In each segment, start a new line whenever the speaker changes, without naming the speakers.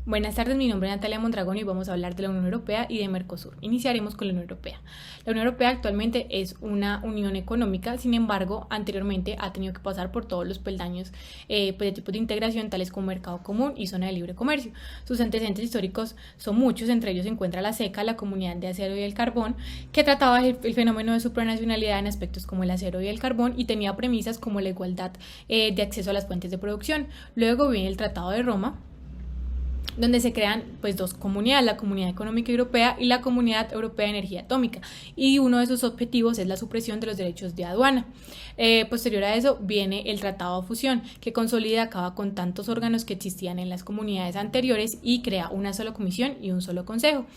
Buenas tardes, mi nombre es Natalia Mondragón y vamos a hablar de la Unión Europea y de Mercosur. Iniciaremos con la Unión Europea. La Unión Europea actualmente es una unión económica, sin embargo, anteriormente ha tenido que pasar por todos los peldaños de tipos de integración, tales como mercado común y zona de libre comercio. Sus antecedentes históricos son muchos, entre ellos se encuentra la CECA, la Comunidad de Acero y el Carbón, que trataba el fenómeno de supranacionalidad en aspectos como el acero y el carbón y tenía premisas como la igualdad de acceso a las fuentes de producción. Luego viene el Tratado de Roma, donde se crean pues dos comunidades, la Comunidad Económica Europea y la Comunidad Europea de Energía Atómica, y uno de sus objetivos es la supresión de los derechos de aduana. Posterior a eso viene el Tratado de Fusión, que consolida, acaba con tantos órganos que existían en las comunidades anteriores y crea una sola comisión y un solo consejo.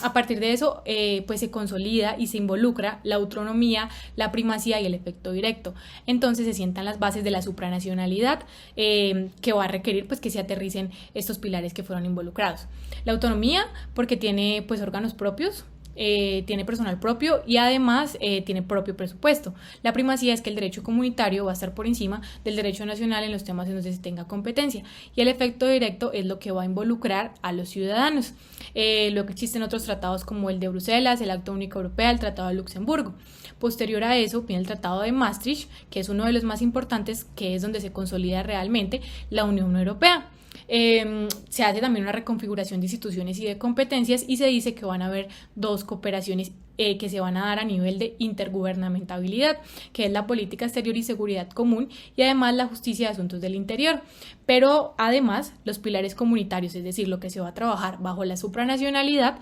A partir de eso pues se consolida y se involucra la autonomía, la primacía y el efecto directo. Entonces se sientan las bases de la supranacionalidad, que va a requerir pues que se aterricen estos pilares que fueron involucrados. La autonomía, porque tiene pues órganos propios, tiene personal propio y además tiene propio presupuesto. La primacía es que el derecho comunitario va a estar por encima del derecho nacional en los temas en los que se tenga competencia, y el efecto directo es lo que va a involucrar a los ciudadanos. Luego existen otros tratados como el de Bruselas, el Acta Única Europea, el Tratado de Luxemburgo. Posterior a eso viene el Tratado de Maastricht, que es uno de los más importantes, que es donde se consolida realmente la Unión Europea. Se hace también una reconfiguración de instituciones y de competencias, y se dice que van a haber dos cooperaciones que se van a dar a nivel de intergubernamentabilidad, que es la política exterior y seguridad común, y además la justicia de asuntos del interior. Pero además los pilares comunitarios, es decir, lo que se va a trabajar bajo la supranacionalidad,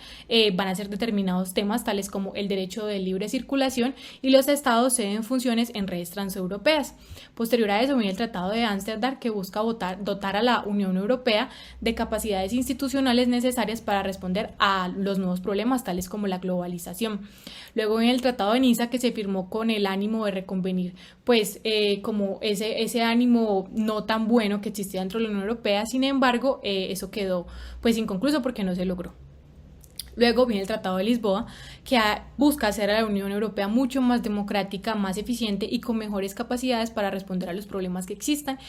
van a ser determinados temas tales como el derecho de libre circulación, y los estados ceden funciones en redes transeuropeas. Posterior a eso viene el Tratado de Ámsterdam, que busca dotar a la Unión Europea de capacidades institucionales necesarias para responder a los nuevos problemas tales como la globalización. Luego viene el Tratado de Niza, que se firmó con el ánimo de reconvenir pues como ese ánimo no tan bueno que existía dentro de la Unión Europea. Sin embargo, eso quedó pues inconcluso porque no se logró. Luego viene el Tratado de Lisboa, que busca hacer a la Unión Europea mucho más democrática, más eficiente y con mejores capacidades para responder a los problemas que existan.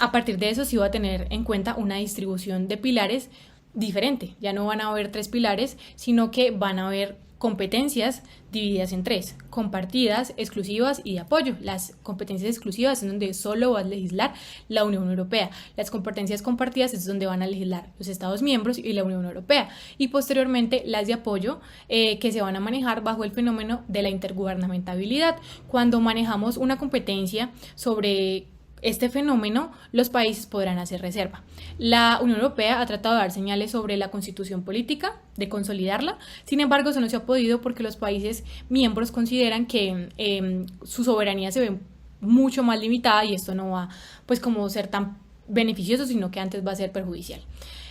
A partir de eso sí va a tener en cuenta una distribución de pilares diferente. Ya no van a haber tres pilares, sino que van a haber competencias divididas en tres: compartidas, exclusivas y de apoyo. Las competencias exclusivas es donde solo va a legislar la Unión Europea. Las competencias compartidas es donde van a legislar los Estados miembros y la Unión Europea. Y posteriormente las de apoyo, que se van a manejar bajo el fenómeno de la intergubernamentabilidad. Cuando manejamos una competencia sobre este fenómeno, los países podrán hacer reserva. La Unión Europea ha tratado de dar señales sobre la constitución política, de consolidarla. Sin embargo, eso no se ha podido porque los países miembros consideran que su soberanía se ve mucho más limitada, y esto no va pues como ser tan beneficioso, sino que antes va a ser perjudicial.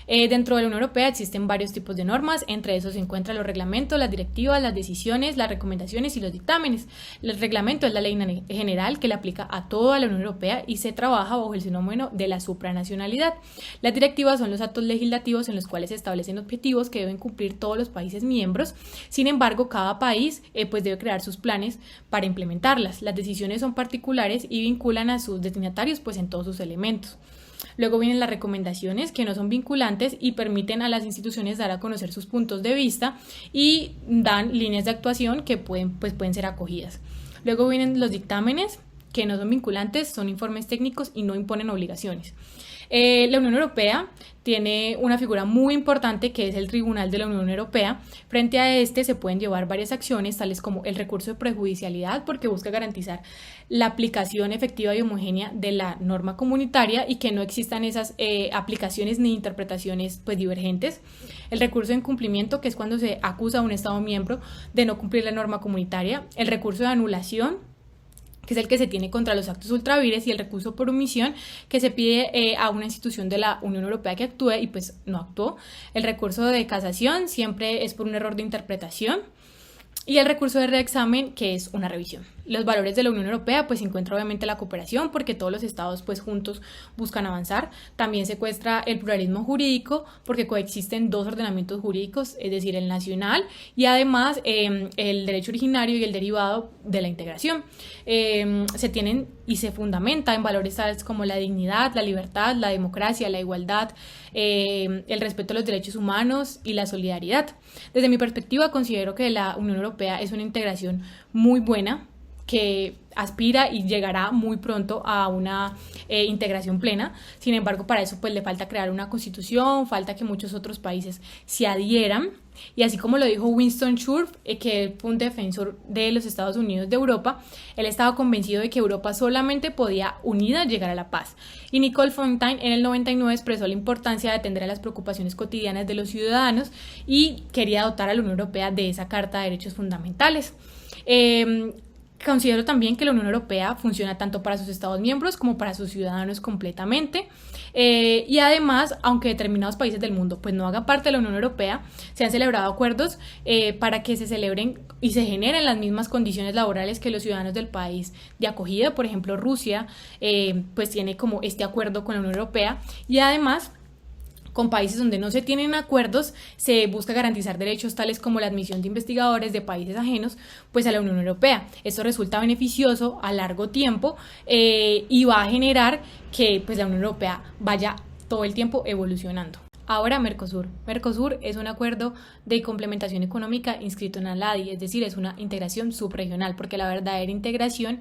Dentro de la Unión Europea existen varios tipos de normas. Entre esos se encuentran los reglamentos, las directivas, las decisiones, las recomendaciones y los dictámenes. El reglamento es la ley general que le aplica a toda la Unión Europea y se trabaja bajo el fenómeno de la supranacionalidad. Las directivas son los actos legislativos en los cuales se establecen objetivos que deben cumplir todos los países miembros. Sin embargo, cada país pues debe crear sus planes para implementarlas. Las decisiones son particulares y vinculan a sus destinatarios pues en todos sus elementos. Luego vienen las recomendaciones, que no son vinculantes y permiten a las instituciones dar a conocer sus puntos de vista y dan líneas de actuación que pueden ser acogidas. Luego vienen los dictámenes, que no son vinculantes, son informes técnicos y no imponen obligaciones. La Unión Europea tiene una figura muy importante, que es el Tribunal de la Unión Europea. Frente a este se pueden llevar varias acciones, tales como el recurso de prejudicialidad, porque busca garantizar la aplicación efectiva y homogénea de la norma comunitaria y que no existan esas aplicaciones ni interpretaciones pues divergentes. El recurso de incumplimiento, que es cuando se acusa a un Estado miembro de no cumplir la norma comunitaria. El recurso de anulación, que es el que se tiene contra los actos ultravires, y el recurso por omisión, que se pide a una institución de la Unión Europea que actúe y pues no actuó. El recurso de casación siempre es por un error de interpretación. y el recurso de reexamen, que es una revisión. Los valores de la Unión Europea pues se encuentra obviamente la cooperación, porque todos los estados pues juntos buscan avanzar. También secuestra el pluralismo jurídico, porque coexisten dos ordenamientos jurídicos, es decir, el nacional y además el derecho originario y el derivado de la integración. Se tienen y se fundamenta en valores tales como la dignidad, la libertad, la democracia, la igualdad, el respeto a los derechos humanos y la solidaridad. Desde mi perspectiva, considero que la Unión Europea es una integración muy buena, que aspira y llegará muy pronto a una integración plena. Sin embargo, para eso pues le falta crear una constitución, falta que muchos otros países se adhieran, y así como lo dijo Winston Churchill, que fue un defensor de los Estados Unidos de Europa, él estaba convencido de que Europa solamente podía unida llegar a la paz. Y Nicole Fontaine en el 99 expresó la importancia de atender a las preocupaciones cotidianas de los ciudadanos y quería dotar a la Unión Europea de esa Carta de Derechos Fundamentales. Considero también que la Unión Europea funciona tanto para sus Estados miembros como para sus ciudadanos completamente, y además, aunque determinados países del mundo pues no hagan parte de la Unión Europea, se han celebrado acuerdos para que se celebren y se generen las mismas condiciones laborales que los ciudadanos del país de acogida. Por ejemplo, Rusia pues tiene como este acuerdo con la Unión Europea, y además con países donde no se tienen acuerdos se busca garantizar derechos tales como la admisión de investigadores de países ajenos pues a la Unión Europea. Esto resulta beneficioso a largo tiempo y va a generar que pues la Unión Europea vaya todo el tiempo evolucionando. Ahora Mercosur. Mercosur es un acuerdo de complementación económica inscrito en ALADI, es decir, es una integración subregional, porque la verdadera integración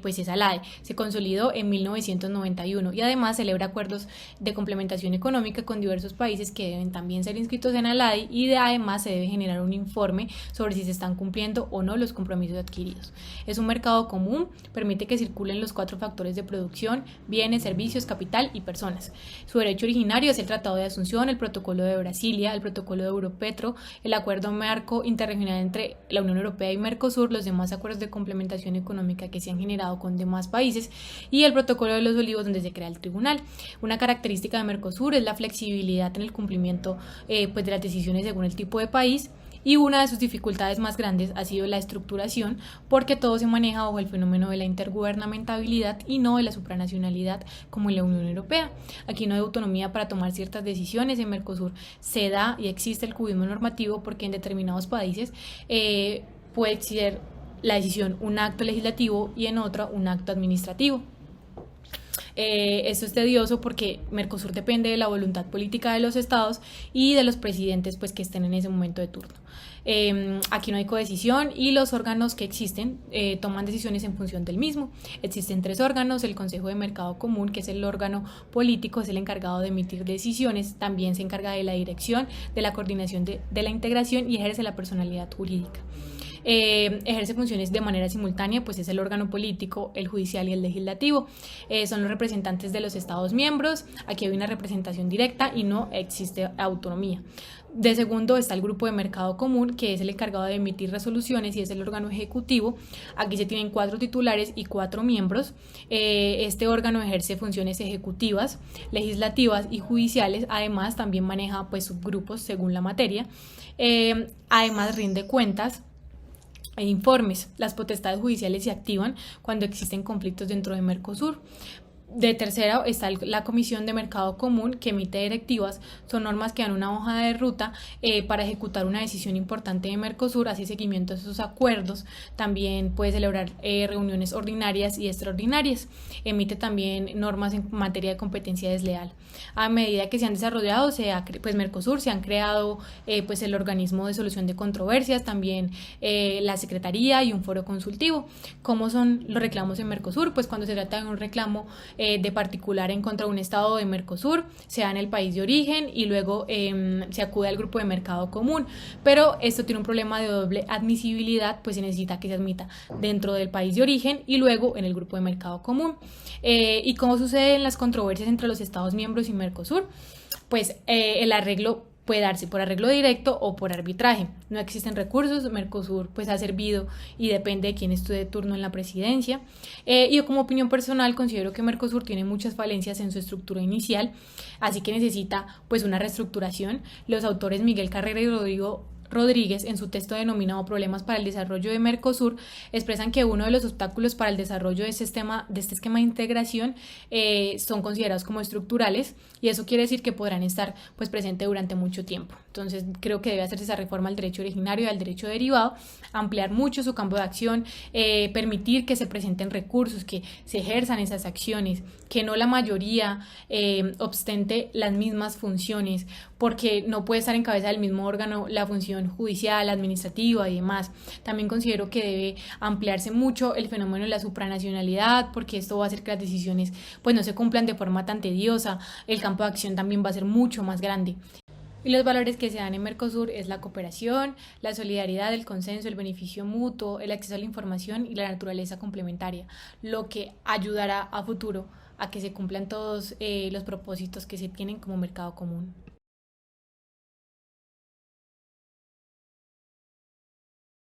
pues es ALADI. Se consolidó en 1991 y además celebra acuerdos de complementación económica con diversos países que deben también ser inscritos en ALADI, y además se debe generar un informe sobre si se están cumpliendo o no los compromisos adquiridos. Es un mercado común, permite que circulen los 4 factores de producción: bienes, servicios, capital y personas. Su derecho originario es el Tratado de Asunción, el Protocolo de Brasilia, el Protocolo de Europetro, el Acuerdo Marco Interregional entre la Unión Europea y Mercosur, los demás acuerdos de complementación económica que se han generado con demás países, y el Protocolo de los Olivos, donde se crea el tribunal. Una característica de Mercosur es la flexibilidad en el cumplimiento pues de las decisiones según el tipo de país, y una de sus dificultades más grandes ha sido la estructuración, porque todo se maneja bajo el fenómeno de la intergubernamentabilidad y no de la supranacionalidad como en la Unión Europea. Aquí no hay autonomía para tomar ciertas decisiones. En Mercosur se da y existe el cubismo normativo, porque en determinados países puede ser la decisión un acto legislativo y en otro un acto administrativo. Esto es tedioso porque Mercosur depende de la voluntad política de los estados y de los presidentes pues que estén en ese momento de turno. Aquí no hay codecisión y los órganos que existen toman decisiones en función del mismo. Existen 3 órganos: el Consejo de Mercado Común, que es el órgano político, es el encargado de emitir decisiones, también se encarga de la dirección, de la coordinación de la integración y ejerce la personalidad jurídica. Ejerce funciones de manera simultánea, pues es el órgano político, el judicial y el legislativo. Son los representantes de los estados miembros. Aquí hay una representación directa y no existe autonomía. De segundo está el Grupo de Mercado Común, que es el encargado de emitir resoluciones y es el órgano ejecutivo. Aquí se tienen 4 titulares y 4 miembros. Este órgano ejerce funciones ejecutivas, legislativas y judiciales. Además también maneja pues subgrupos según la materia. Además rinde cuentas e informes. Las potestades judiciales se activan cuando existen conflictos dentro de Mercosur. De tercero está la Comisión de Mercado Común, que emite directivas. Son normas que dan una hoja de ruta para ejecutar una decisión importante de Mercosur, hace seguimiento a esos acuerdos. También puede celebrar reuniones ordinarias y extraordinarias. Emite también normas en materia de competencia desleal. A medida que se han desarrollado, pues Mercosur se han creado pues el organismo de solución de controversias, también la secretaría y un foro consultivo. ¿Cómo son los reclamos en Mercosur? Pues cuando se trata de un reclamo de particular en contra de un estado de Mercosur, se da en el país de origen y luego se acude al Grupo de Mercado Común, pero esto tiene un problema de doble admisibilidad, pues se necesita que se admita dentro del país de origen y luego en el Grupo de Mercado Común. ¿Y cómo suceden las controversias entre los estados miembros y Mercosur? Pues el arreglo puede darse por arreglo directo o por arbitraje. No existen recursos. Mercosur pues ha servido y depende de quién esté de turno en la presidencia. Y yo, como opinión personal, considero que Mercosur tiene muchas falencias en su estructura inicial, así que necesita pues una reestructuración. Los autores Miguel Carrera y Rodrigo Rodríguez, en su texto denominado Problemas para el Desarrollo de Mercosur, expresan que uno de los obstáculos para el desarrollo de este esquema de integración son considerados como estructurales, y eso quiere decir que podrán estar pues presentes durante mucho tiempo. Entonces creo que debe hacerse esa reforma al derecho originario y al derecho derivado, ampliar mucho su campo de acción, permitir que se presenten recursos, que se ejerzan esas acciones, que no la mayoría ostente las mismas funciones, porque no puede estar en cabeza del mismo órgano la función judicial, administrativa y demás. También considero que debe ampliarse mucho el fenómeno de la supranacionalidad, porque esto va a hacer que las decisiones pues no se cumplan de forma tan tediosa. El campo de acción también va a ser mucho más grande. Y los valores que se dan en Mercosur es la cooperación, la solidaridad, el consenso, el beneficio mutuo, el acceso a la información y la naturaleza complementaria, lo que ayudará a futuro a que se cumplan todos los propósitos que se tienen como mercado común.